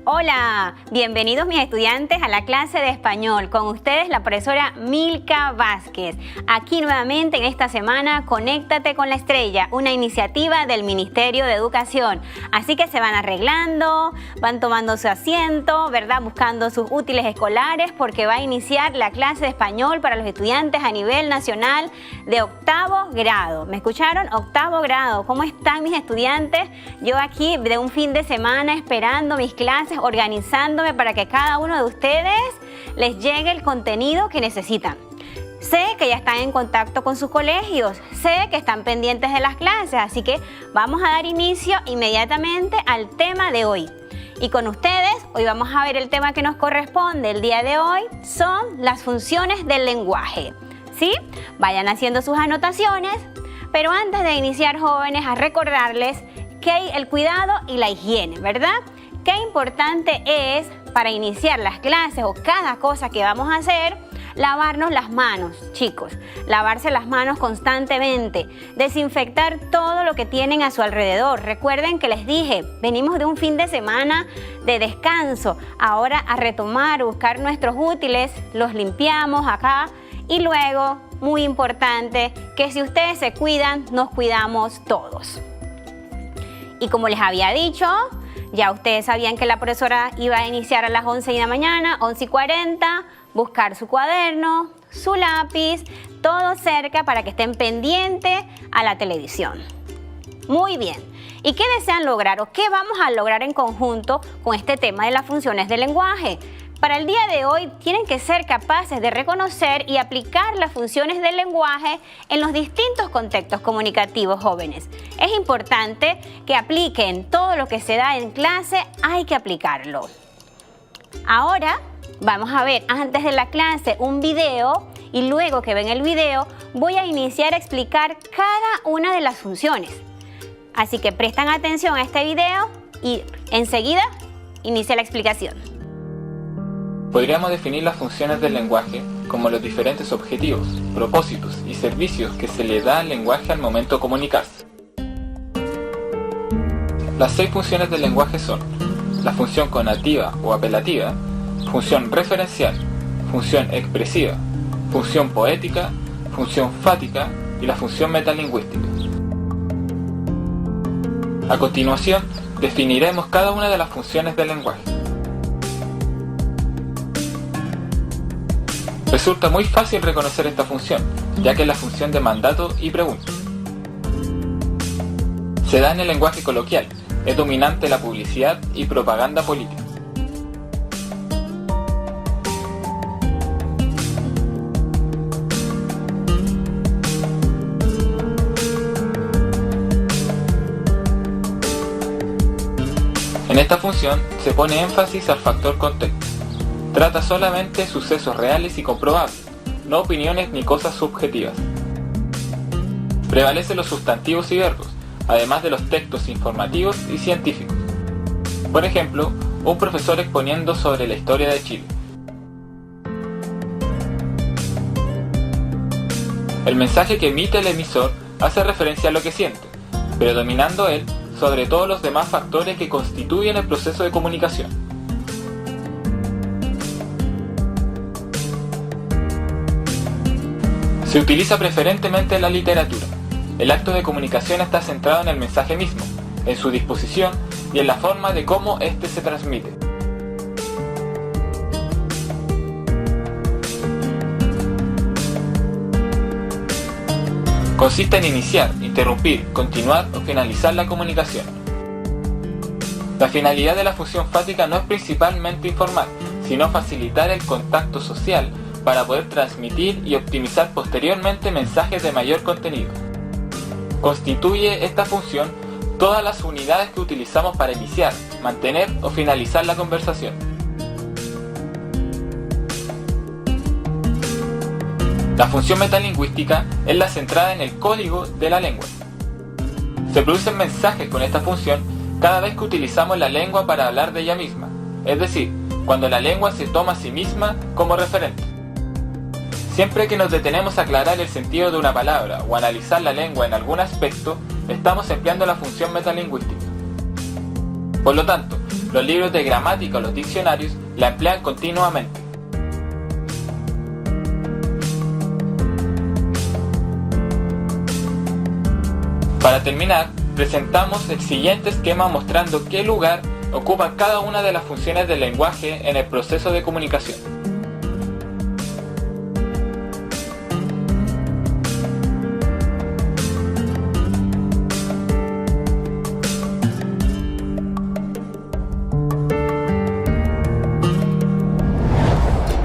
Hola, bienvenidos mis estudiantes a la clase de español. Con ustedes la profesora Milka Vázquez. Aquí nuevamente en esta semana, Conéctate con la Estrella, una iniciativa del Ministerio de Educación. Así que se van arreglando, van tomando su asiento, ¿verdad? Buscando sus útiles escolares porque va a iniciar la clase de español para los estudiantes a nivel nacional de octavo grado. ¿Me escucharon? Octavo grado. ¿Cómo están mis estudiantes? Yo aquí de un fin de semana esperando mis clases, organizándome para que cada uno de ustedes les llegue el contenido que necesitan. Sé que ya están en contacto con sus colegios, sé que están pendientes de las clases, así que vamos a dar inicio inmediatamente al tema de hoy. Y con ustedes, hoy vamos a ver el tema que nos corresponde el día de hoy, son las funciones del lenguaje. ¿Sí? Vayan haciendo sus anotaciones, pero antes de iniciar, jóvenes, a recordarles que hay el cuidado y la higiene, ¿verdad? Qué importante es para iniciar las clases o cada cosa que vamos a hacer, lavarnos las manos, chicos. Lavarse las manos constantemente, desinfectar todo lo que tienen a su alrededor. Recuerden que les dije, venimos de un fin de semana de descanso. Ahora a retomar, buscar nuestros útiles, los limpiamos acá y luego, muy importante, que si ustedes se cuidan, nos cuidamos todos. Y como les había dicho, ya ustedes sabían que la profesora iba a iniciar a las 11 de la mañana, 11:40, buscar su cuaderno, su lápiz, todo cerca para que estén pendientes a la televisión. Muy bien. ¿Y qué desean lograr o qué vamos a lograr en conjunto con este tema de las funciones del lenguaje? Para el día de hoy tienen que ser capaces de reconocer y aplicar las funciones del lenguaje en los distintos contextos comunicativos, jóvenes. Es importante que apliquen todo lo que se da en clase, hay que aplicarlo. Ahora vamos a ver antes de la clase un video y luego que ven el video voy a iniciar a explicar cada una de las funciones. Así que prestan atención a este video y enseguida inicia la explicación. Podríamos definir las funciones del lenguaje como los diferentes objetivos, propósitos y servicios que se le da al lenguaje al momento de comunicarse. Las 6 funciones del lenguaje son la función conativa o apelativa, función referencial, función expresiva, función poética, función fática y la función metalingüística. A continuación, definiremos cada una de las funciones del lenguaje. Resulta muy fácil reconocer esta función, ya que es la función de mandato y pregunta. Se da en el lenguaje coloquial, es dominante la publicidad y propaganda política. En esta función se pone énfasis al factor contexto. Trata solamente sucesos reales y comprobables, no opiniones ni cosas subjetivas. Prevalecen los sustantivos y verbos, además de los textos informativos y científicos. Por ejemplo, un profesor exponiendo sobre la historia de Chile. El mensaje que emite el emisor hace referencia a lo que siente, predominando él sobre todos los demás factores que constituyen el proceso de comunicación. Se utiliza preferentemente en la literatura. El acto de comunicación está centrado en el mensaje mismo, en su disposición y en la forma de cómo éste se transmite. Consiste en iniciar, interrumpir, continuar o finalizar la comunicación. La finalidad de la función fática no es principalmente informar, sino facilitar el contacto social para poder transmitir y optimizar posteriormente mensajes de mayor contenido. Constituye esta función todas las unidades que utilizamos para iniciar, mantener o finalizar la conversación. La función metalingüística es la centrada en el código de la lengua. Se producen mensajes con esta función cada vez que utilizamos la lengua para hablar de ella misma, es decir, cuando la lengua se toma a sí misma como referente. Siempre que nos detenemos a aclarar el sentido de una palabra o analizar la lengua en algún aspecto, estamos empleando la función metalingüística. Por lo tanto, Los libros de gramática o los diccionarios la emplean continuamente. Para terminar, presentamos el siguiente esquema mostrando qué lugar ocupa cada una de las funciones del lenguaje en el proceso de comunicación.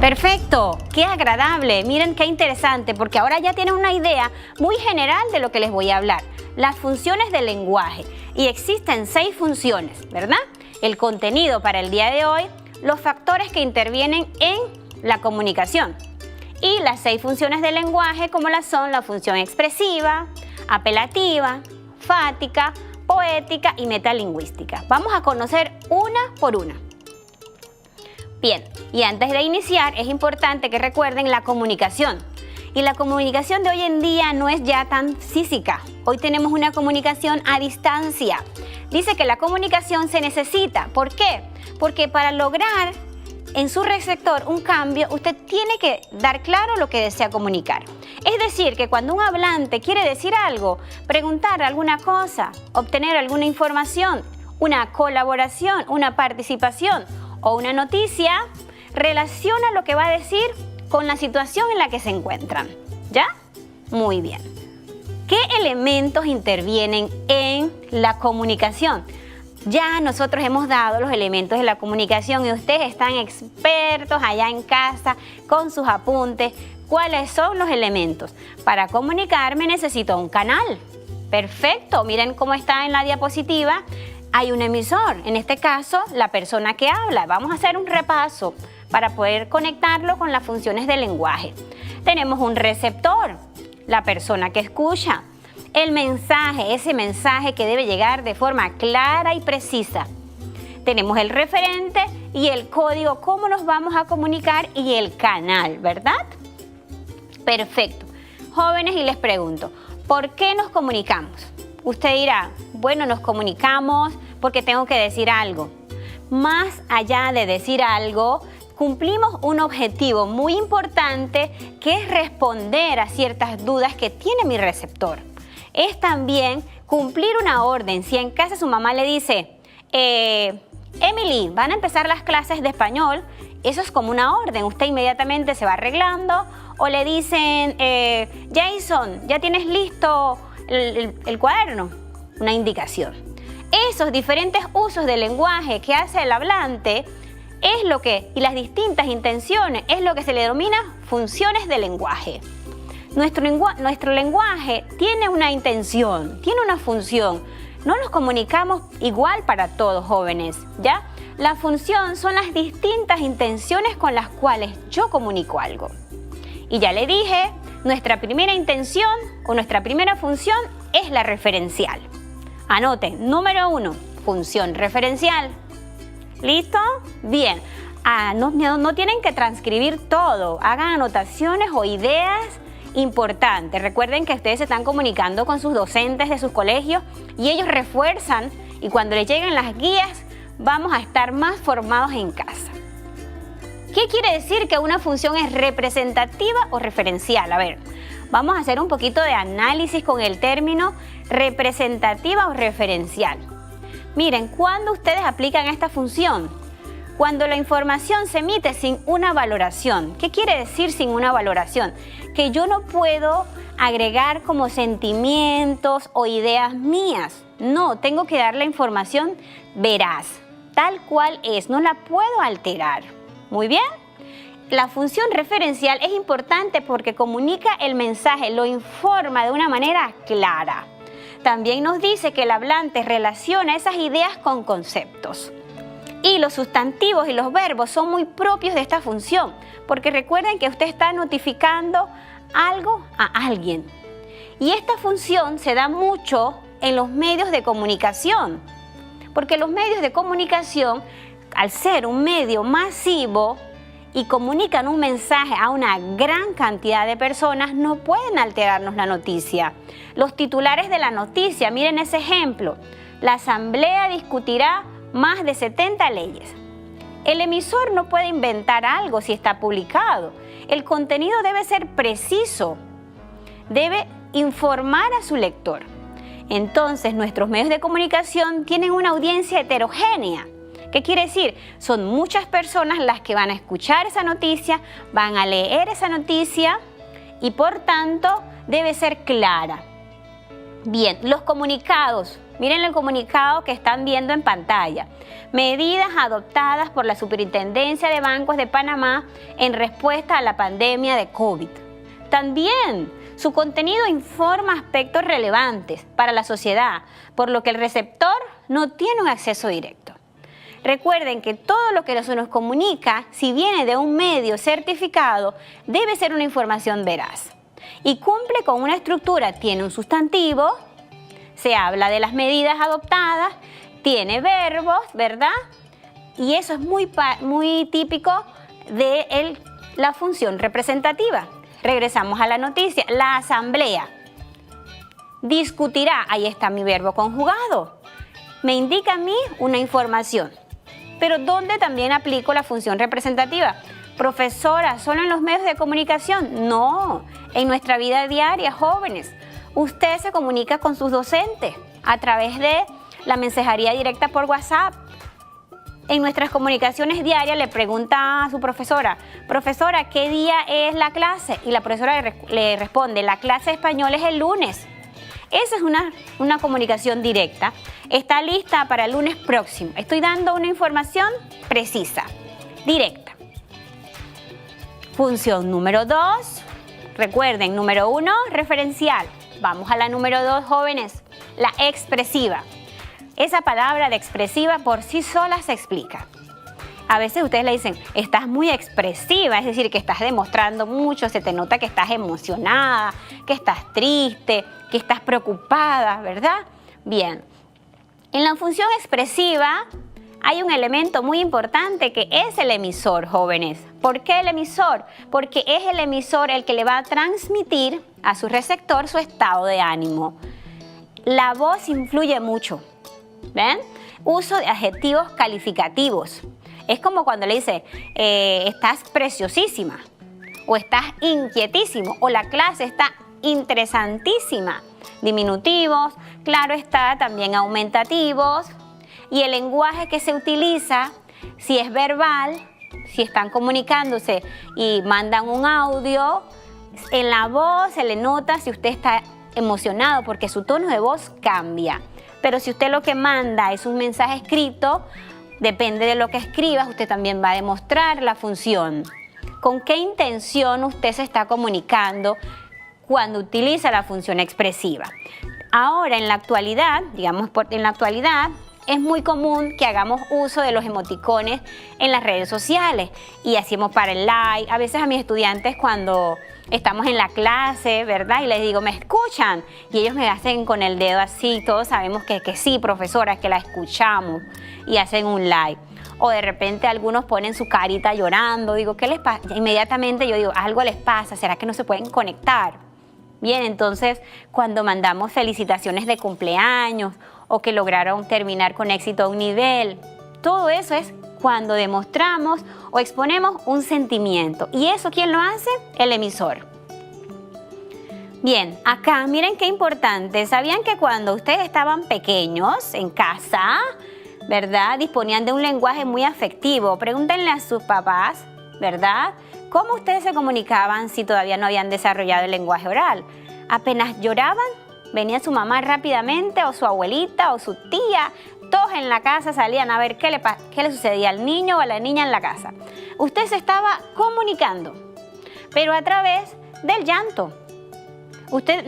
Perfecto, qué agradable, miren qué interesante, porque ahora ya tienen una idea muy general de lo que les voy a hablar. Las funciones del lenguaje, y existen 6 funciones, ¿verdad? El contenido para el día de hoy, los factores que intervienen en la comunicación y las 6 funciones del lenguaje como las son la función expresiva, apelativa, fática, poética y metalingüística. Vamos a conocer una por una. Bien, y antes de iniciar es importante que recuerden la comunicación. Y la comunicación de hoy en día no es ya tan física. Hoy tenemos una comunicación a distancia. Dice que la comunicación se necesita. ¿Por qué? Porque para lograr en su receptor un cambio, usted tiene que dar claro lo que desea comunicar. Es decir, que cuando un hablante quiere decir algo, preguntar alguna cosa, obtener alguna información, una colaboración, una participación o una noticia, relaciona lo que va a decir con la situación en la que se encuentran. ¿Ya? Muy bien. ¿Qué elementos intervienen en la comunicación? Ya nosotros hemos dado los elementos de la comunicación y ustedes están expertos allá en casa con sus apuntes. ¿Cuáles son los elementos? Para comunicarme necesito un canal. Perfecto, miren cómo está en la diapositiva. Hay un emisor, en este caso la persona que habla. Vamos a hacer un repaso para poder conectarlo con las funciones del lenguaje. Tenemos un receptor, la persona que escucha. El mensaje, ese mensaje que debe llegar de forma clara y precisa. Tenemos el referente y el código, cómo nos vamos a comunicar, y el canal, ¿verdad? Perfecto. Jóvenes, y les pregunto, ¿por qué nos comunicamos? Usted dirá, bueno, nos comunicamos porque tengo que decir algo. Más allá de decir algo, cumplimos un objetivo muy importante que es responder a ciertas dudas que tiene mi receptor. Es también cumplir una orden. Si en casa su mamá le dice, Emily, van a empezar las clases de español, eso es como una orden. Usted inmediatamente se va arreglando. O le dicen, Jason, ¿ya tienes listo el cuaderno? Una indicación. Esos diferentes usos del lenguaje que hace el hablante es lo que, y las distintas intenciones, es lo que se le denomina funciones del lenguaje. Nuestro lenguaje tiene una intención, tiene una función. No nos comunicamos igual para todos, jóvenes, ¿ya? La función son las distintas intenciones con las cuales yo comunico algo. Y ya le dije, nuestra primera intención o nuestra primera función es la referencial. Anoten, número 1, función referencial. ¿Listo? Bien. No tienen que transcribir todo. Hagan anotaciones o ideas importantes. Recuerden que ustedes se están comunicando con sus docentes de sus colegios y ellos refuerzan, y cuando les lleguen las guías vamos a estar más formados en casa. ¿Qué quiere decir que una función es representativa o referencial? A ver, vamos a hacer un poquito de análisis con el término representativa o referencial. Miren, ¿cuándo ustedes aplican esta función? Cuando la información se emite sin una valoración. ¿Qué quiere decir sin una valoración? Que yo no puedo agregar como sentimientos o ideas mías. No, tengo que dar la información veraz, tal cual es, no la puedo alterar. Muy bien. La función referencial es importante porque comunica el mensaje, lo informa de una manera clara. También nos dice que el hablante relaciona esas ideas con conceptos. Y los sustantivos y los verbos son muy propios de esta función, porque recuerden que usted está notificando algo a alguien. Y esta función se da mucho en los medios de comunicación, porque los medios de comunicación, al ser un medio masivo y comunican un mensaje a una gran cantidad de personas, no pueden alterarnos la noticia. Los titulares de la noticia, miren ese ejemplo. La asamblea discutirá más de 70 leyes. El emisor no puede inventar algo si está publicado. El contenido debe ser preciso, debe informar a su lector. Entonces, nuestros medios de comunicación tienen una audiencia heterogénea. ¿Qué quiere decir? Son muchas personas las que van a escuchar esa noticia, van a leer esa noticia y por tanto debe ser clara. Bien, los comunicados. Miren el comunicado que están viendo en pantalla. Medidas adoptadas por la Superintendencia de Bancos de Panamá en respuesta a la pandemia de COVID. También su contenido informa aspectos relevantes para la sociedad, por lo que el receptor no tiene un acceso directo. Recuerden que todo lo que se nos comunica, si viene de un medio certificado, debe ser una información veraz. Y cumple con una estructura, tiene un sustantivo, se habla de las medidas adoptadas, tiene verbos, ¿verdad? Y eso es muy típico de la función representativa. Regresamos a la noticia. La asamblea discutirá, ahí está mi verbo conjugado, me indica a mí una información. Pero ¿dónde también aplico la función representativa? Profesora, ¿solo en los medios de comunicación? No, en nuestra vida diaria, jóvenes. Usted se comunica con sus docentes a través de la mensajería directa por WhatsApp. En nuestras comunicaciones diarias le pregunta a su profesora, profesora, ¿qué día es la clase? Y la profesora le responde, la clase de español es el lunes. Esa es una comunicación directa. Está lista para el lunes próximo. Estoy dando una información precisa, directa. Función número 2. Recuerden, número 1, referencial. Vamos a la número 2, jóvenes, la expresiva. Esa palabra de expresiva por sí sola se explica. A veces ustedes le dicen, estás muy expresiva, es decir, que estás demostrando mucho, se te nota que estás emocionada, que estás triste, que estás preocupada, ¿verdad? Bien, en la función expresiva hay un elemento muy importante que es el emisor, jóvenes. ¿Por qué el emisor? Porque es el emisor el que le va a transmitir a su receptor su estado de ánimo. La voz influye mucho, ¿ven? Uso de adjetivos calificativos. Es como cuando le dice, estás preciosísima, o estás inquietísimo, o la clase está interesantísima. Diminutivos, claro está, también aumentativos. Y el lenguaje que se utiliza, si es verbal, si están comunicándose y mandan un audio, en la voz se le nota si usted está emocionado porque su tono de voz cambia. Pero si usted lo que manda es un mensaje escrito, depende de lo que escribas, usted también va a demostrar la función. ¿Con qué intención usted se está comunicando cuando utiliza la función expresiva? Ahora, en la actualidad, es muy común que hagamos uso de los emoticones en las redes sociales y hacemos para el like. A veces a mis estudiantes cuando estamos en la clase, ¿verdad? Y les digo, ¿me escuchan? Y ellos me hacen con el dedo así, todos sabemos que sí, profesora, que la escuchamos y hacen un like. O de repente algunos ponen su carita llorando, digo, ¿qué les pasa? Inmediatamente yo digo, algo les pasa, ¿será que no se pueden conectar? Bien, entonces cuando mandamos felicitaciones de cumpleaños o que lograron terminar con éxito un nivel, todo eso es cuando demostramos o exponemos un sentimiento. ¿Y eso quién lo hace? El emisor. Bien, acá miren qué importante. ¿Sabían que cuando ustedes estaban pequeños en casa, ¿verdad? Disponían de un lenguaje muy afectivo? Pregúntenle a sus papás, ¿verdad? ¿Cómo ustedes se comunicaban si todavía no habían desarrollado el lenguaje oral? Apenas lloraban, venía su mamá rápidamente o su abuelita o su tía, todos en la casa salían a ver qué le sucedía al niño o a la niña en la casa. Usted se estaba comunicando, pero a través del llanto. Usted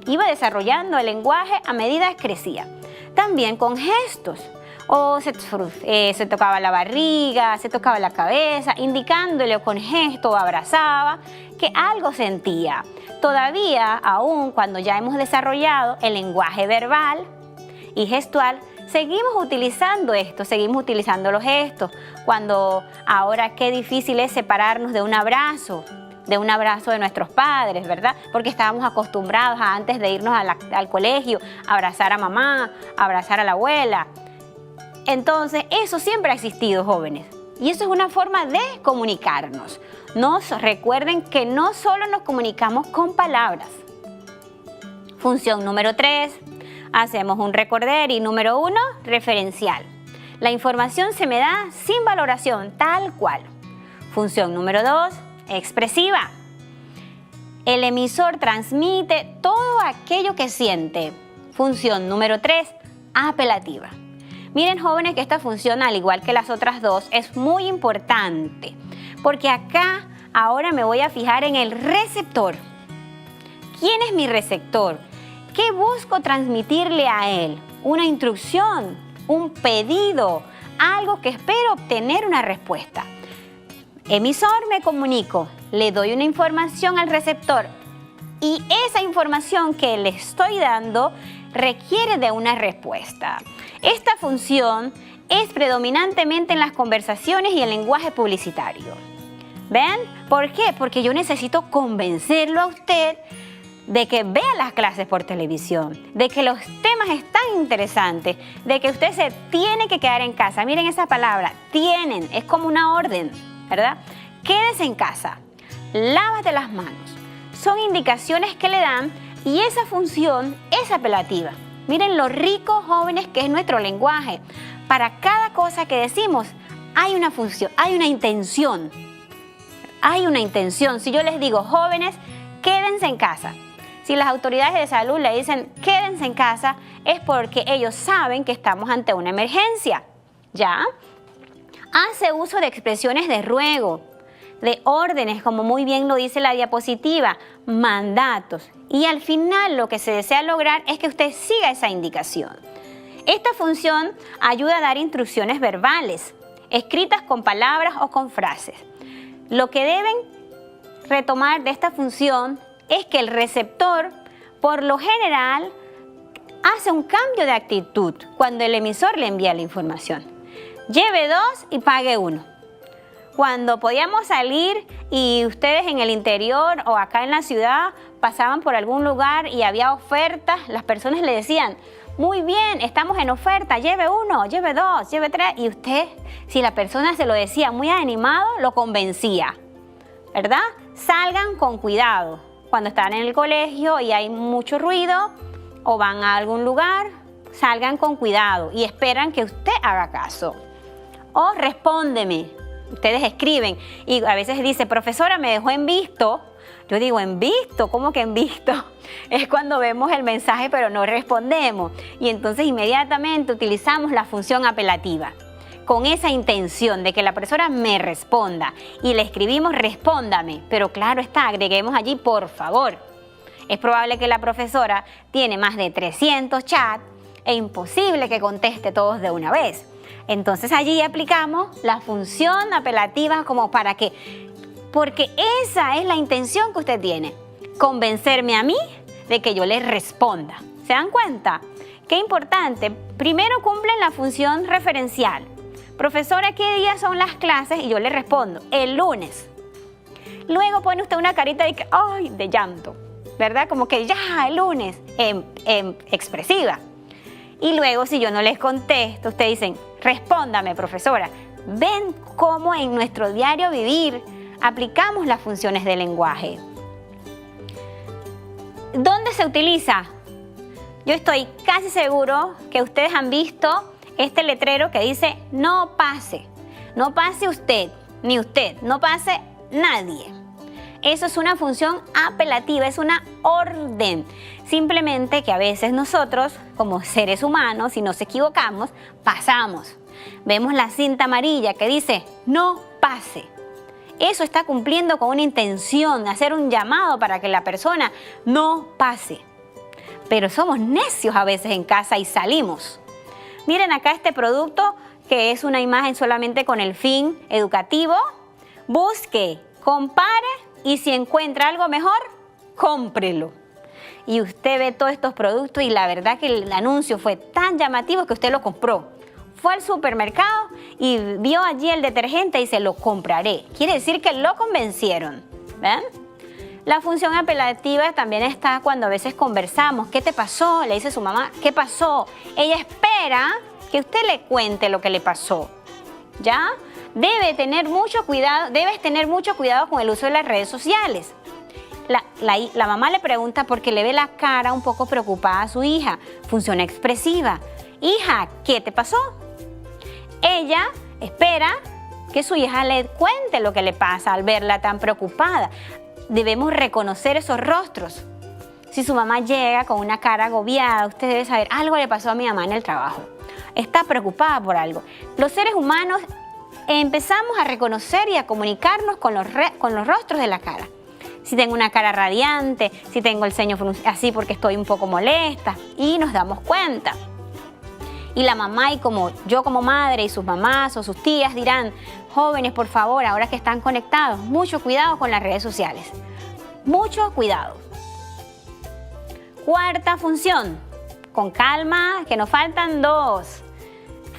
iba desarrollando el lenguaje a medida que crecía. También con gestos. O se tocaba la barriga, se tocaba la cabeza, indicándole con gesto o abrazaba que algo sentía. Todavía, aún cuando ya hemos desarrollado el lenguaje verbal y gestual, seguimos utilizando esto, seguimos utilizando los gestos. Cuando ahora qué difícil es separarnos de un abrazo de nuestros padres, ¿verdad? Porque estábamos acostumbrados antes de irnos al colegio, a abrazar a mamá, a abrazar a la abuela. Entonces, eso siempre ha existido, jóvenes. Y eso es una forma de comunicarnos. Recuerden que no solo nos comunicamos con palabras. Función número 3, hacemos un recorder. Y número 1, referencial. La información se me da sin valoración, tal cual. Función número 2, expresiva. El emisor transmite todo aquello que siente. Función número 3, apelativa. Miren, jóvenes, que esta función, al igual que las otras dos, es muy importante. Porque acá ahora me voy a fijar en el receptor. ¿Quién es mi receptor? ¿Qué busco transmitirle a él? Una instrucción, un pedido, algo que espero obtener una respuesta. Emisor, me comunico, le doy una información al receptor y esa información que le estoy dando requiere de una respuesta. Esta función es predominantemente en las conversaciones y el lenguaje publicitario. ¿Ven? ¿Por qué? Porque yo necesito convencerlo a usted de que vea las clases por televisión, de que los temas están interesantes, de que usted se tiene que quedar en casa. Miren esa palabra, tienen, es como una orden, ¿verdad? Quédese en casa, lávate las manos. Son indicaciones que le dan y esa función es apelativa. Miren lo rico, jóvenes, que es nuestro lenguaje. Para cada cosa que decimos hay una función, hay una intención. Hay una intención. Si yo les digo, jóvenes, quédense en casa. Si las autoridades de salud le dicen, quédense en casa, es porque ellos saben que estamos ante una emergencia. ¿Ya? Hace uso de expresiones de ruego, de órdenes, como muy bien lo dice la diapositiva, mandatos. Y al final lo que se desea lograr es que usted siga esa indicación. Esta función ayuda a dar instrucciones verbales, escritas con palabras o con frases. Lo que deben retomar de esta función es que el receptor, por lo general, hace un cambio de actitud cuando el emisor le envía la información. Lleve 2 y pague 1. Cuando podíamos salir y ustedes en el interior o acá en la ciudad pasaban por algún lugar y había ofertas, las personas le decían, muy bien, estamos en oferta, lleve 1, lleve 2, lleve 3. Y usted, si la persona se lo decía muy animado, lo convencía, ¿verdad? Salgan con cuidado. Cuando están en el colegio y hay mucho ruido o van a algún lugar, salgan con cuidado y esperan que usted haga caso. O respóndeme. Ustedes escriben y a veces dice, profesora, me dejó en visto. Yo digo, ¿en visto? ¿Cómo que en visto? Es cuando vemos el mensaje pero no respondemos. Y entonces inmediatamente utilizamos la función apelativa con esa intención de que la profesora me responda. Y le escribimos, respóndame. Pero claro está, agreguemos allí, por favor. Es probable que la profesora tiene más de 300 chats e imposible que conteste todos de una vez. Entonces allí aplicamos la función apelativa como para que, porque esa es la intención que usted tiene, convencerme a mí de que yo le responda. ¿Se dan cuenta? Qué importante. Primero cumplen la función referencial. Profesora, ¿qué días son las clases? Y yo le respondo, el lunes. Luego pone usted una carita de que, ¡ay!, de llanto, ¿verdad? Como que ya, el lunes, expresiva. Y luego, si yo no les contesto, ustedes dicen, respóndame, profesora. Ven cómo en nuestro diario vivir aplicamos las funciones del lenguaje. ¿Dónde se utiliza? Yo estoy casi seguro que ustedes han visto este letrero que dice, no pase. No pase usted, ni usted, no pase nadie. Eso es una función apelativa, es una orden. Simplemente que a veces nosotros, como seres humanos, si nos equivocamos, pasamos. Vemos la cinta amarilla que dice, no pase. Eso está cumpliendo con una intención, hacer un llamado para que la persona no pase. Pero somos necios a veces en casa y salimos. Miren acá este producto que es una imagen solamente con el fin educativo. Busque, compare y si encuentra algo mejor, cómprelo. Y usted ve todos estos productos y la verdad que el anuncio fue tan llamativo que usted lo compró. Fue al supermercado y vio allí el detergente y dice, lo compraré. Quiere decir que lo convencieron. ¿Ven? La función apelativa también está cuando a veces conversamos. ¿Qué te pasó? Le dice su mamá, ¿qué pasó? Ella espera que usted le cuente lo que le pasó, ¿ya? Debes tener mucho cuidado con el uso de las redes sociales. La mamá le pregunta porque le ve la cara un poco preocupada a su hija. Función expresiva. Hija, ¿qué te pasó? Ella espera que su hija le cuente lo que le pasa al verla tan preocupada. Debemos reconocer esos rostros. Si su mamá llega con una cara agobiada, usted debe saber, algo le pasó a mi mamá en el trabajo. Está preocupada por algo. Los seres humanos empezamos a reconocer y a comunicarnos con los rostros de la cara. Si tengo una cara radiante, si tengo el ceño así porque estoy un poco molesta, y nos damos cuenta. Y la mamá, y como yo como madre, y sus mamás o sus tías dirán, jóvenes, por favor, ahora que están conectados, mucho cuidado con las redes sociales. Mucho cuidado. Cuarta función, con calma, que nos faltan dos.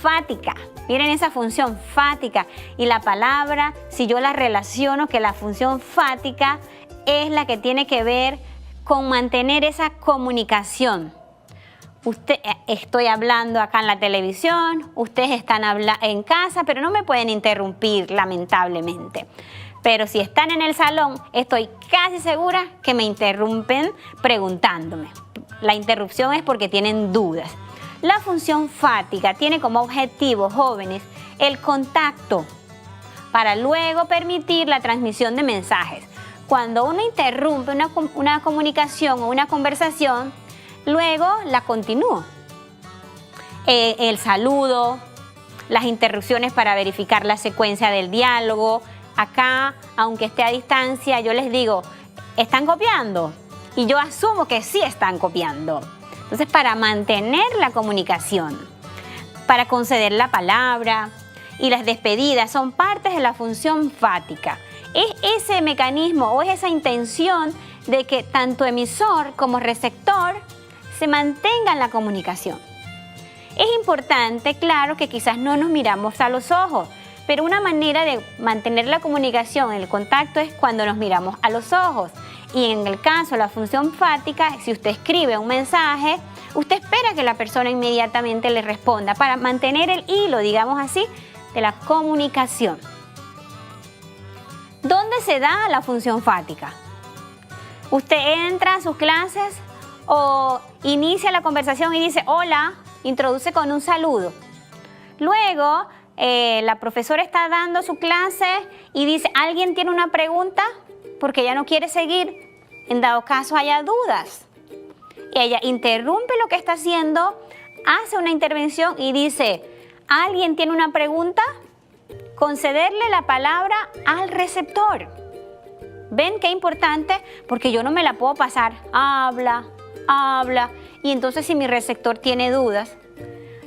Fática. Miren esa función fática. Y la palabra, si yo la relaciono, que la función fática es la que tiene que ver con mantener esa comunicación. Estoy hablando acá en la televisión, ustedes están en casa, pero no me pueden interrumpir, lamentablemente. Pero si están en el salón, estoy casi segura que me interrumpen preguntándome. La interrupción es porque tienen dudas. La función fática tiene como objetivo, jóvenes, el contacto para luego permitir la transmisión de mensajes. Cuando uno interrumpe una comunicación o una conversación, luego la continúo. El saludo, las interrupciones para verificar la secuencia del diálogo. Acá, aunque esté a distancia, yo les digo, ¿están copiando? Y yo asumo que sí están copiando. Entonces, para mantener la comunicación, para conceder la palabra y las despedidas son partes de la función fática. Es ese mecanismo o es esa intención de que tanto emisor como receptor se mantengan la comunicación. Es importante, claro, que quizás no nos miramos a los ojos, pero una manera de mantener la comunicación, el contacto, es cuando nos miramos a los ojos. Y en el caso de la función fática, si usted escribe un mensaje, usted espera que la persona inmediatamente le responda para mantener el hilo, digamos así, de la comunicación. ¿Dónde se da la función fática? Usted entra a sus clases o inicia la conversación y dice hola, introduce con un saludo. Luego, la profesora está dando su clase y dice, ¿alguien tiene una pregunta? Porque ella no quiere seguir, en dado caso haya dudas. Y ella interrumpe lo que está haciendo, hace una intervención y dice, ¿alguien tiene una pregunta? Concederle la palabra al receptor. ¿Ven qué importante? Porque yo no me la puedo pasar, habla, y entonces si mi receptor tiene dudas,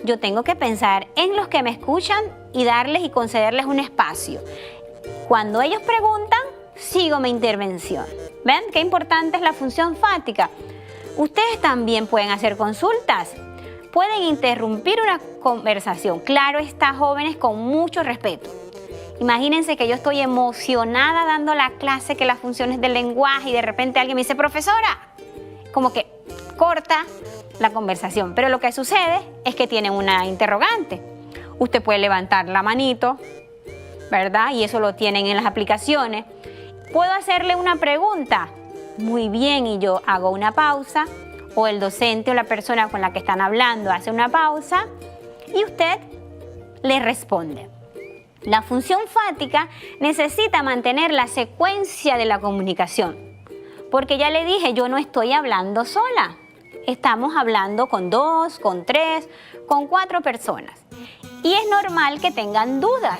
yo tengo que pensar en los que me escuchan y darles y concederles un espacio. Cuando ellos preguntan, sigo mi intervención. ¿Ven qué importante es la función fática? Ustedes también pueden hacer consultas, pueden interrumpir una conversación. Claro está, jóvenes, con mucho respeto. Imagínense que yo estoy emocionada dando la clase, que las funciones del lenguaje, y de repente alguien me dice, profesora, como que corta la conversación. Pero lo que sucede es que tienen una interrogante. Usted puede levantar la manito, ¿verdad? Y eso lo tienen en las aplicaciones. ¿Puedo hacerle una pregunta? Muy bien, y yo hago una pausa, o el docente o la persona con la que están hablando hace una pausa y usted le responde. La función fática necesita mantener la secuencia de la comunicación, porque ya le dije, yo no estoy hablando sola. Estamos hablando con 2, con 3, con 4 personas. Y es normal que tengan dudas.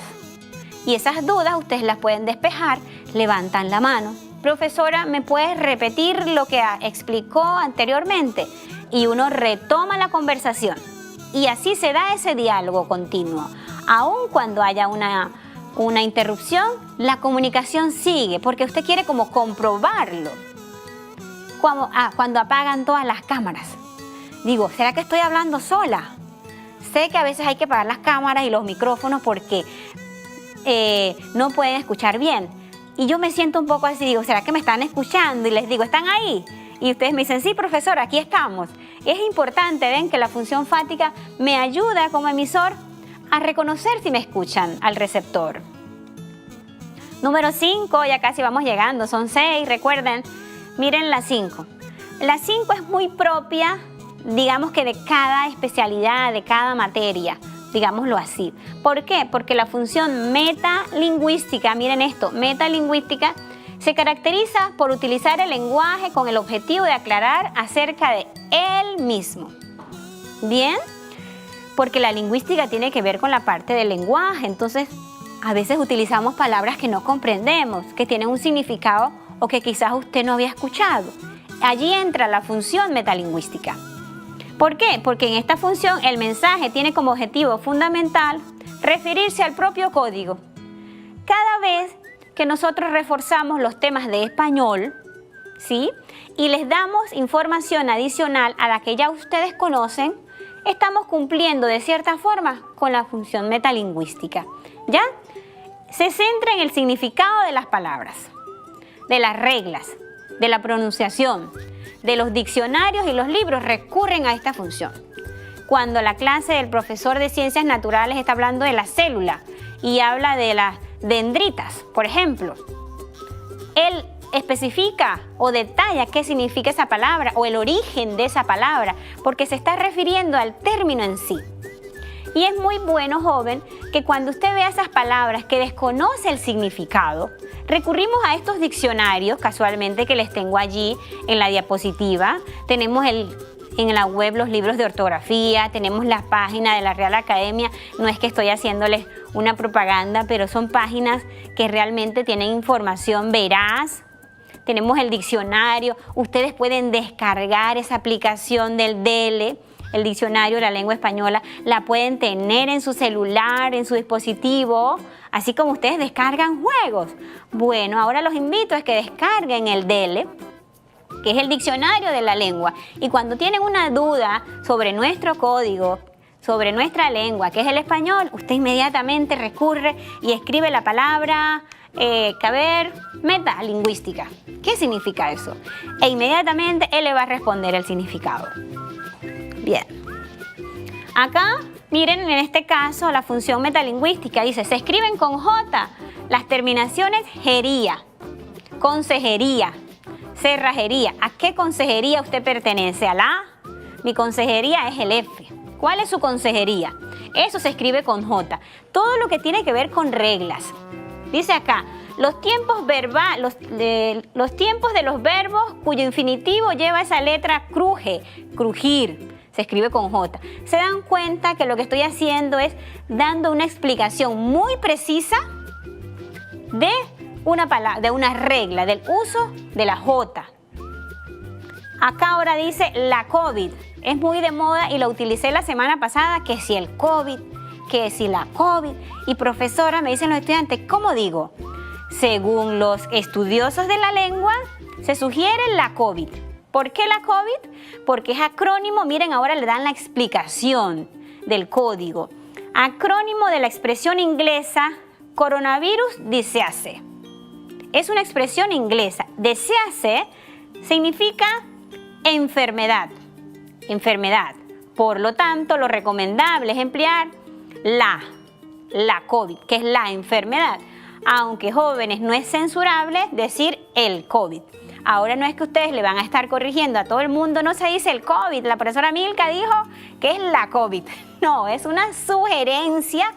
Y esas dudas ustedes las pueden despejar, levantan la mano. Profesora, ¿me puedes repetir lo que explicó anteriormente? Y uno retoma la conversación. Y así se da ese diálogo continuo. Aun cuando haya una interrupción, la comunicación sigue, porque usted quiere como comprobarlo. Cuando apagan todas las cámaras. Digo, ¿será que estoy hablando sola? Sé que a veces hay que apagar las cámaras y los micrófonos porque no pueden escuchar bien. Y yo me siento un poco así, digo, ¿será que me están escuchando? Y les digo, ¿están ahí? Y ustedes me dicen, sí, profesora, aquí estamos. Y es importante, ven, que la función fática me ayuda como emisor a reconocer si me escuchan al receptor. Número 5, ya casi vamos llegando, son 6, recuerden. Miren la 5. La 5 es muy propia, digamos que de cada especialidad, de cada materia, digámoslo así. ¿Por qué? Porque la función metalingüística, miren esto, metalingüística, se caracteriza por utilizar el lenguaje con el objetivo de aclarar acerca de él mismo. ¿Bien? Porque la lingüística tiene que ver con la parte del lenguaje, entonces a veces utilizamos palabras que no comprendemos, que tienen un significado o que quizás usted no había escuchado. Allí entra la función metalingüística. ¿Por qué? Porque en esta función el mensaje tiene como objetivo fundamental referirse al propio código. Cada vez que nosotros reforzamos los temas de español, ¿sí?, y les damos información adicional a la que ya ustedes conocen, estamos cumpliendo de cierta forma con la función metalingüística. ¿Ya? Se centra en el significado de las palabras, de las reglas, de la pronunciación, de los diccionarios y los libros recurren a esta función. Cuando la clase del profesor de ciencias naturales está hablando de la célula y habla de las dendritas, por ejemplo, él especifica o detalla qué significa esa palabra o el origen de esa palabra, porque se está refiriendo al término en sí. Y es muy bueno, joven, que cuando usted vea esas palabras que desconoce el significado, recurrimos a estos diccionarios, casualmente que les tengo allí en la diapositiva. Tenemos en la web los libros de ortografía, tenemos la página de la Real Academia. No es que estoy haciéndoles una propaganda, pero son páginas que realmente tienen información veraz. Tenemos el diccionario, ustedes pueden descargar esa aplicación del DELE, el diccionario de la lengua española, la pueden tener en su celular, en su dispositivo, así como ustedes descargan juegos. Bueno, ahora los invito a que descarguen el DELE, que es el diccionario de la lengua, y cuando tienen una duda sobre nuestro código, sobre nuestra lengua, que es el español, usted inmediatamente recurre y escribe la palabra metalingüística. ¿Qué significa eso? E inmediatamente él le va a responder el significado. Bien. Acá, miren, en este caso, la función metalingüística dice, se escriben con J las terminaciones jería, consejería, cerrajería. ¿A qué consejería usted pertenece? ¿A la A? Mi consejería es el F. ¿Cuál es su consejería? Eso se escribe con J. Todo lo que tiene que ver con reglas. Dice acá, los tiempos de los verbos cuyo infinitivo lleva esa letra cruje, crujir, se escribe con J. Se dan cuenta que lo que estoy haciendo es dando una explicación muy precisa de una regla, del uso de la J. Acá ahora dice la COVID. Es muy de moda y lo utilicé la semana pasada, que si el COVID, que si la COVID. Y profesora, me dicen los estudiantes, ¿cómo digo? Según los estudiosos de la lengua, se sugiere la COVID. ¿Por qué la COVID? Porque es acrónimo, miren, ahora le dan la explicación del código. Acrónimo de la expresión inglesa coronavirus disease. Es una expresión inglesa. Disease significa enfermedad. Enfermedad. Por lo tanto, lo recomendable es emplear la COVID, que es la enfermedad. Aunque jóvenes, no es censurable decir el COVID. Ahora no es que ustedes le van a estar corrigiendo a todo el mundo, no se dice el COVID. La profesora Milka dijo que es la COVID. No, es una sugerencia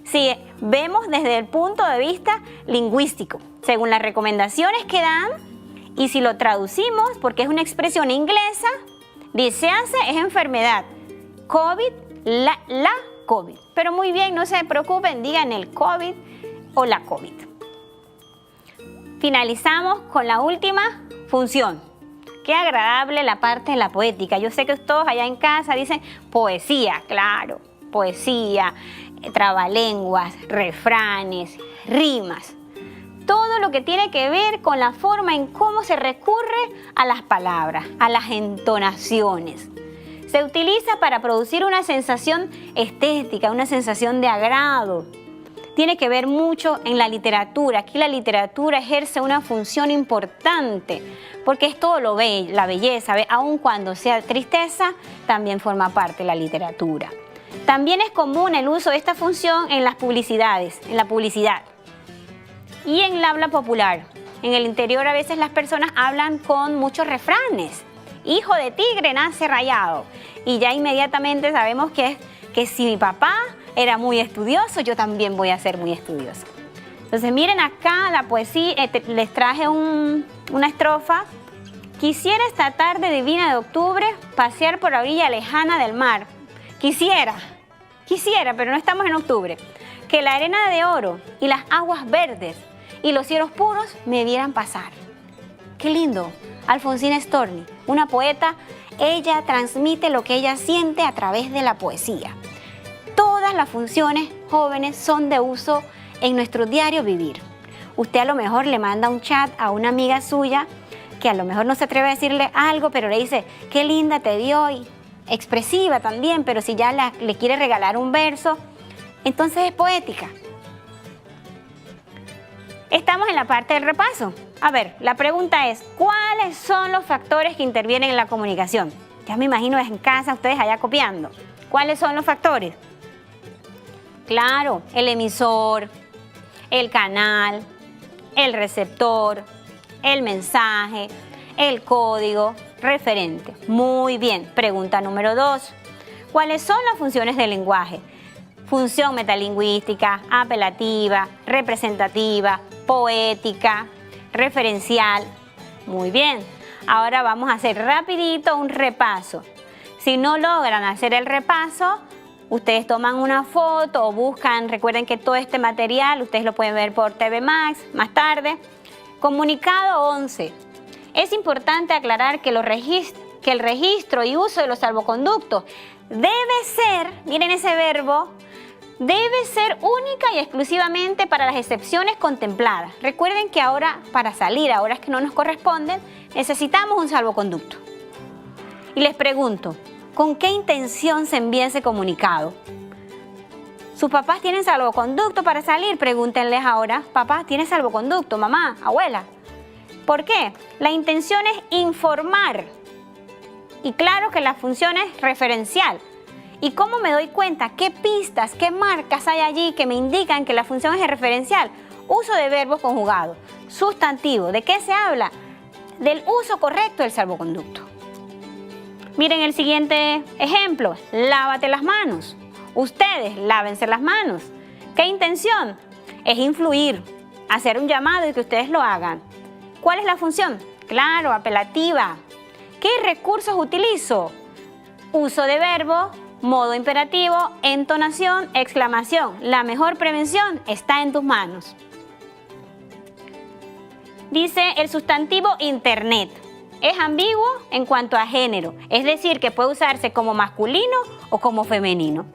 si vemos desde el punto de vista lingüístico, según las recomendaciones que dan, y si lo traducimos, porque es una expresión inglesa, disease es enfermedad, COVID, la COVID. Pero muy bien, no se preocupen, digan el COVID o la COVID. Finalizamos con la última función. Qué agradable la parte de la poética. Yo sé que todos allá en casa dicen poesía, claro, poesía, trabalenguas, refranes, rimas. Todo lo que tiene que ver con la forma en cómo se recurre a las palabras, a las entonaciones. Se utiliza para producir una sensación estética, una sensación de agrado. tiene que ver mucho en la literatura. Aquí la literatura ejerce una función importante porque es todo la belleza, ¿ve? Aun cuando sea tristeza, también forma parte de la literatura. También es común el uso de esta función en las publicidades, en la publicidad y en el habla popular. En el interior a veces las personas hablan con muchos refranes. Hijo de tigre nace rayado. Y ya inmediatamente sabemos que si mi papá era muy estudioso, yo también voy a ser muy estudioso. Entonces miren acá la poesía, les traje una estrofa. Quisiera esta tarde divina de octubre pasear por la orilla lejana del mar. Quisiera, pero no estamos en octubre. Que la arena de oro y las aguas verdes y los cielos puros me vieran pasar. ¡Qué lindo! Alfonsina Storni, una poeta, ella transmite lo que ella siente a través de la poesía. Todas las funciones jóvenes son de uso en nuestro diario vivir. Usted a lo mejor le manda un chat a una amiga suya que a lo mejor no se atreve a decirle algo, pero le dice, qué linda te vi hoy, expresiva también, pero si ya le quiere regalar un verso, entonces es poética. Estamos en la parte del repaso. A ver, la pregunta es, ¿cuáles son los factores que intervienen en la comunicación? Ya me imagino en casa ustedes allá copiando. ¿Cuáles son los factores? Claro, el emisor, el canal, el receptor, el mensaje, el código, referente. Muy bien. Pregunta número 2. ¿Cuáles son las funciones del lenguaje? Función metalingüística, apelativa, representativa, poética, referencial. Muy bien. Ahora vamos a hacer rapidito un repaso. Si no logran hacer el repaso, ustedes toman una foto o buscan, recuerden que todo este material ustedes lo pueden ver por TV Max más tarde. Comunicado 11. Es importante aclarar que el registro y uso de los salvoconductos debe ser, miren ese verbo, debe ser única y exclusivamente para las excepciones contempladas. Recuerden que ahora, para salir a horas que no nos corresponden, necesitamos un salvoconducto. Y les pregunto, ¿con qué intención se envía ese comunicado? ¿Sus papás tienen salvoconducto para salir? Pregúntenles ahora. Papá, ¿tiene salvoconducto? Mamá, abuela. ¿Por qué? La intención es informar. Y claro que la función es referencial. ¿Y cómo me doy cuenta? ¿Qué pistas, qué marcas hay allí que me indican que la función es referencial? Uso de verbos conjugados. Sustantivo. ¿De qué se habla? Del uso correcto del salvoconducto. Miren el siguiente ejemplo. Lávate las manos. Ustedes, lávense las manos. ¿Qué intención? Es influir, hacer un llamado y que ustedes lo hagan. ¿Cuál es la función? Claro, apelativa. ¿Qué recursos utilizo? Uso de verbo, modo imperativo, entonación, exclamación. La mejor prevención está en tus manos. Dice el sustantivo internet. Es ambiguo en cuanto a género, es decir, que puede usarse como masculino o como femenino.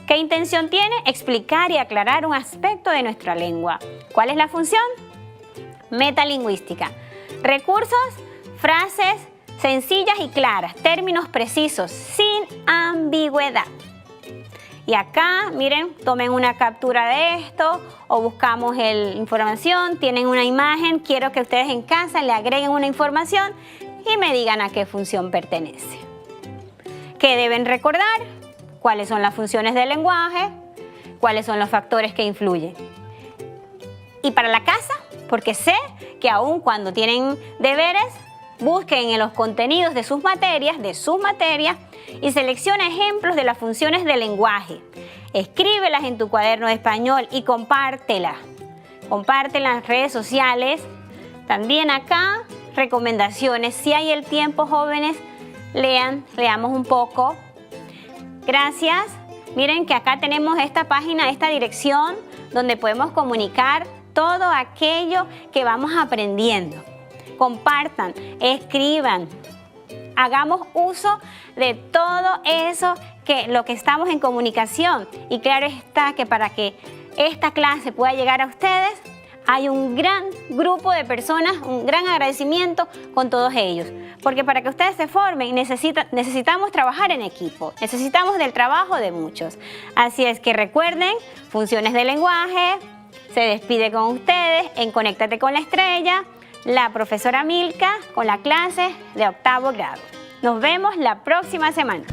¿Qué intención tiene? Explicar y aclarar un aspecto de nuestra lengua. ¿Cuál es la función? Metalingüística. Recursos, frases sencillas y claras, términos precisos, sin ambigüedad. Y acá, miren, tomen una captura de esto o buscamos la información, tienen una imagen, quiero que ustedes en casa le agreguen una información y me digan a qué función pertenece. ¿Qué deben recordar? ¿Cuáles son las funciones del lenguaje? ¿Cuáles son los factores que influyen? Y para la casa, porque sé que aun cuando tienen deberes, busquen en los contenidos de sus materias y selecciona ejemplos de las funciones del lenguaje. Escríbelas en tu cuaderno de español y compártelas. Compártelas en las redes sociales. También acá, recomendaciones. Si hay el tiempo, jóvenes, leamos un poco. Gracias. Miren que acá tenemos esta página, esta dirección, donde podemos comunicar todo aquello que vamos aprendiendo. Compartan, escriban, hagamos uso de todo eso lo que estamos en comunicación. Y claro está que para que esta clase pueda llegar a ustedes, hay un gran grupo de personas, un gran agradecimiento con todos ellos, porque para que ustedes se formen necesitamos trabajar en equipo, necesitamos del trabajo de muchos. Así es que recuerden, funciones de lenguaje, se despide con ustedes en Conéctate con la Estrella, la profesora Milka con la clase de 8º grado. Nos vemos la próxima semana.